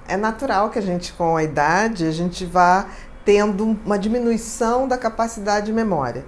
é natural que a gente, com a idade, a gente vá tendo uma diminuição da capacidade de memória.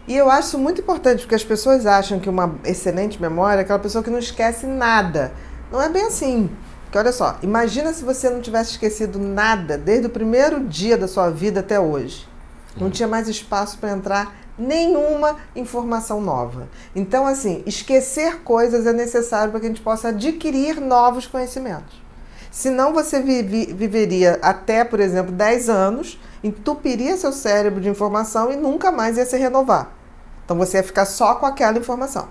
E eu acho muito importante, porque as pessoas acham que uma excelente memória é aquela pessoa que não esquece nada. Não é bem assim. Porque olha só, imagina se você não tivesse esquecido nada desde o primeiro dia da sua vida até hoje. Não tinha mais espaço para entrar nenhuma informação nova. Então, assim, esquecer coisas é necessário para que a gente possa adquirir novos conhecimentos. Senão você viveria até, por exemplo, 10 anos, entupiria seu cérebro de informação e nunca mais ia se renovar. Então você ia ficar só com aquela informação.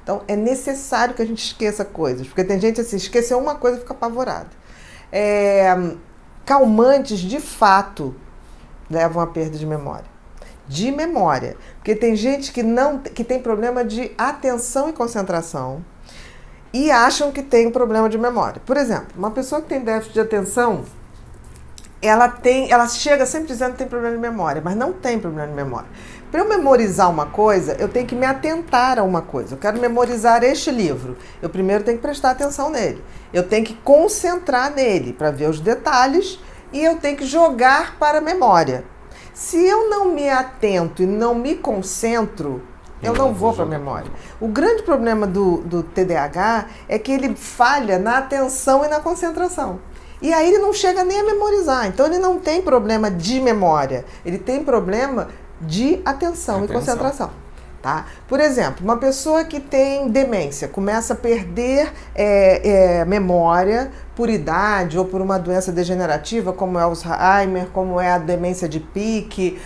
Então é necessário que a gente esqueça coisas, porque tem gente assim, esqueceu uma coisa e fica apavorado. Calmantes, de fato, levam à perda de memória. De memória. Porque tem gente que tem problema de atenção e concentração e acham que tem problema de memória. Por exemplo, uma pessoa que tem déficit de atenção, ela chega sempre dizendo que tem problema de memória, mas não tem problema de memória. Para eu memorizar uma coisa, eu tenho que me atentar a uma coisa. Eu quero memorizar este livro. Eu primeiro tenho que prestar atenção nele. Eu tenho que concentrar nele para ver os detalhes e eu tenho que jogar para a memória. Se eu não me atento e não me concentro, eu não vou para a memória. O grande problema do TDAH é que ele falha na atenção e na concentração. E aí ele não chega nem a memorizar. Então ele não tem problema de memória. Ele tem problema de atenção e concentração. Tá? Por exemplo, uma pessoa que tem demência, começa a perder memória por idade ou por uma doença degenerativa, como é o Alzheimer, como é a demência de Pique,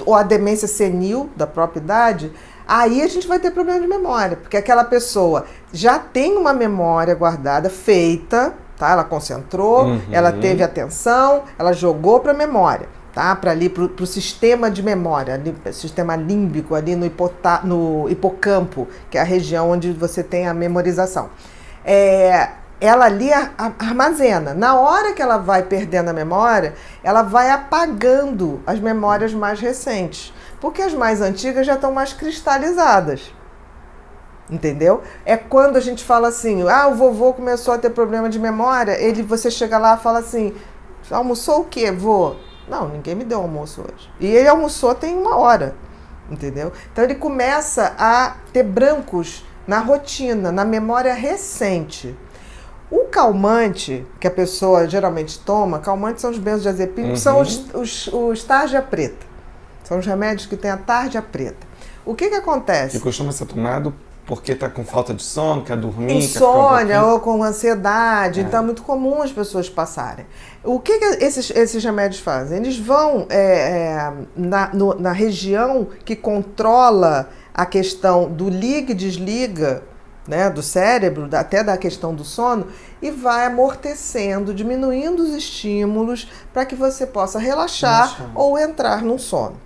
ou a demência senil da própria idade, aí a gente vai ter problema de memória, porque aquela pessoa já tem uma memória guardada, feita, tá? Ela concentrou, ela teve atenção, ela jogou para a memória. Tá? Para ali, para o sistema de memória, ali, sistema límbico, ali no hipocampo, que é a região onde você tem a memorização. Ela ali armazena. Na hora que ela vai perdendo a memória, ela vai apagando as memórias mais recentes, porque as mais antigas já estão mais cristalizadas. Entendeu? É quando a gente fala assim, o vovô começou a ter problema de memória, você chega lá e fala assim, almoçou o quê, vô? Não, ninguém me deu almoço hoje. E ele almoçou tem 1 hora, entendeu? Então ele começa a ter brancos na rotina, na memória recente. O calmante que a pessoa geralmente toma, calmantes são os benzodiazepínicos, são os tarja preta. São os remédios que têm a tarja preta. O que acontece? Que costuma ser tomado porque está com falta de sono, quer dormir, insônia ou com ansiedade, então é muito comum as pessoas passarem. O que esses remédios fazem? Eles vão na região que controla a questão do liga e desliga, né, do cérebro, até da questão do sono, e vai amortecendo, diminuindo os estímulos para que você possa relaxar ou entrar num sono.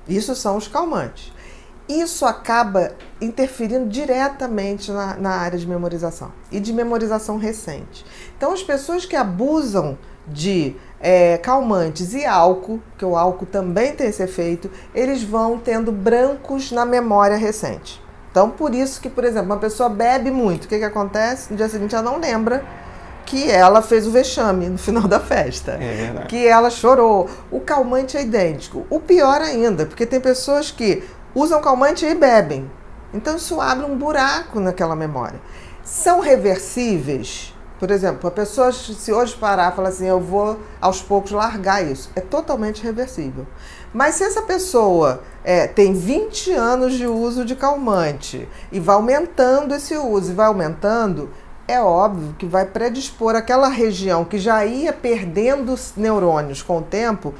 Isso são os calmantes. Isso acaba interferindo diretamente na área de memorização e de memorização recente. Então, as pessoas que abusam de calmantes e álcool, que o álcool também tem esse efeito, eles vão tendo brancos na memória recente. Então, por isso que, por exemplo, uma pessoa bebe muito, o que acontece? No dia seguinte ela não lembra que ela fez o vexame no final da festa, que ela chorou. O calmante é idêntico. O pior ainda, porque tem pessoas que usam calmante e bebem. Então isso abre um buraco naquela memória. São reversíveis? Por exemplo, a pessoa se hoje parar e falar assim, eu vou aos poucos largar isso, é totalmente reversível. Mas se essa pessoa tem 20 anos de uso de calmante e vai aumentando esse uso e vai aumentando, é óbvio que vai predispor aquela região que já ia perdendo neurônios com o tempo,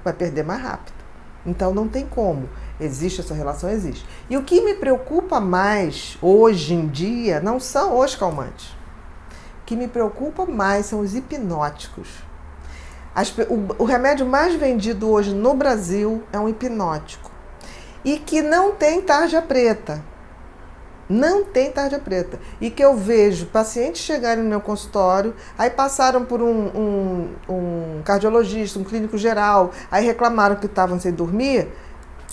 vai perder mais rápido. Então não tem como. Existe essa relação? Existe. E o que me preocupa mais hoje em dia não são os calmantes. O que me preocupa mais são os hipnóticos. O remédio mais vendido hoje no Brasil é um hipnótico. E que não tem tarja preta. Não tem tarja preta. E que eu vejo pacientes chegarem no meu consultório, aí passaram por um cardiologista, um clínico geral, aí reclamaram que estavam sem dormir.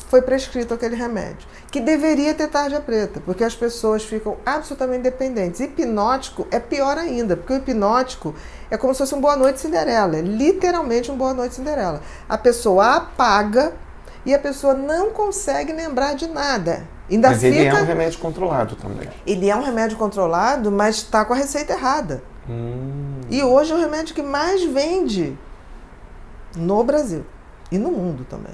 foi prescrito aquele remédio, que deveria ter tarja preta, porque as pessoas ficam absolutamente dependentes. Hipnótico é pior ainda, porque o hipnótico é como se fosse um Boa Noite Cinderela, é literalmente um Boa Noite Cinderela. A pessoa apaga e a pessoa não consegue lembrar de nada. Ainda Mas ele é um remédio controlado também. Ele é um remédio controlado, mas está com a receita errada. E hoje é o remédio que mais vende no Brasil e no mundo também.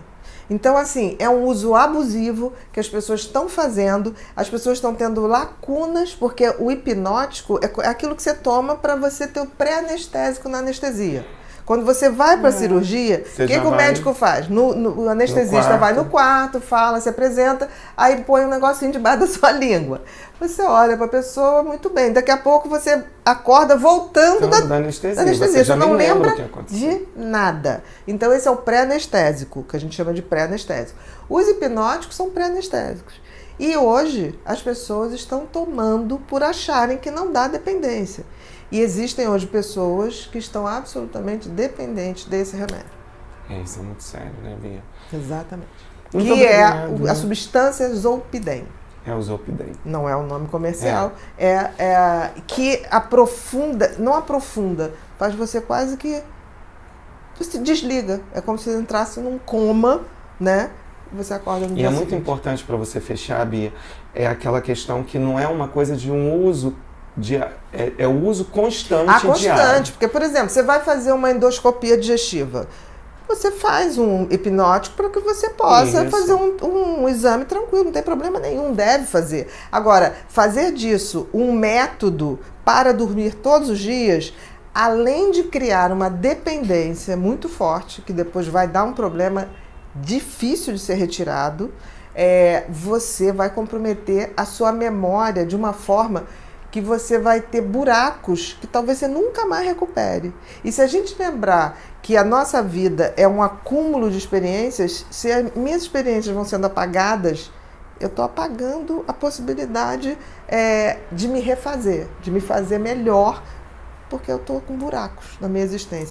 Então, assim, é um uso abusivo que as pessoas estão fazendo, as pessoas estão tendo lacunas, porque o hipnótico é aquilo que você toma para você ter o pré-anestésico na anestesia. Quando você vai para a cirurgia, o que o médico faz? O anestesista vai no quarto, fala, se apresenta, aí põe um negocinho debaixo da sua língua. Você olha para a pessoa, muito bem. Daqui a pouco você acorda voltando da anestesia. Você já não lembra de nada. Então esse é o pré-anestésico, que a gente chama de pré-anestésico. Os hipnóticos são pré-anestésicos. E hoje as pessoas estão tomando por acharem que não dá dependência. E existem hoje pessoas que estão absolutamente dependentes desse remédio. Isso é muito sério, né, Bia? Exatamente. Muito que obrigado, é a substância Zolpidem. É o Zolpidem. Não é o nome comercial. Que aprofunda, não aprofunda, faz você quase que... Você desliga. É como se você entrasse num coma, né? Você acorda no dia seguinte. Muito importante para você fechar, Bia, é aquela questão que não é uma coisa de um uso... É o uso constante diário. Porque, por exemplo, você vai fazer uma endoscopia digestiva. Você faz um hipnótico para que você possa fazer um exame tranquilo, não tem problema nenhum, deve fazer. Agora, fazer disso um método para dormir todos os dias, além de criar uma dependência muito forte, que depois vai dar um problema difícil de ser retirado, você vai comprometer a sua memória de uma forma que você vai ter buracos que talvez você nunca mais recupere. E se a gente lembrar que a nossa vida é um acúmulo de experiências, se as minhas experiências vão sendo apagadas, eu estou apagando a possibilidade de me refazer, de me fazer melhor, porque eu estou com buracos na minha existência.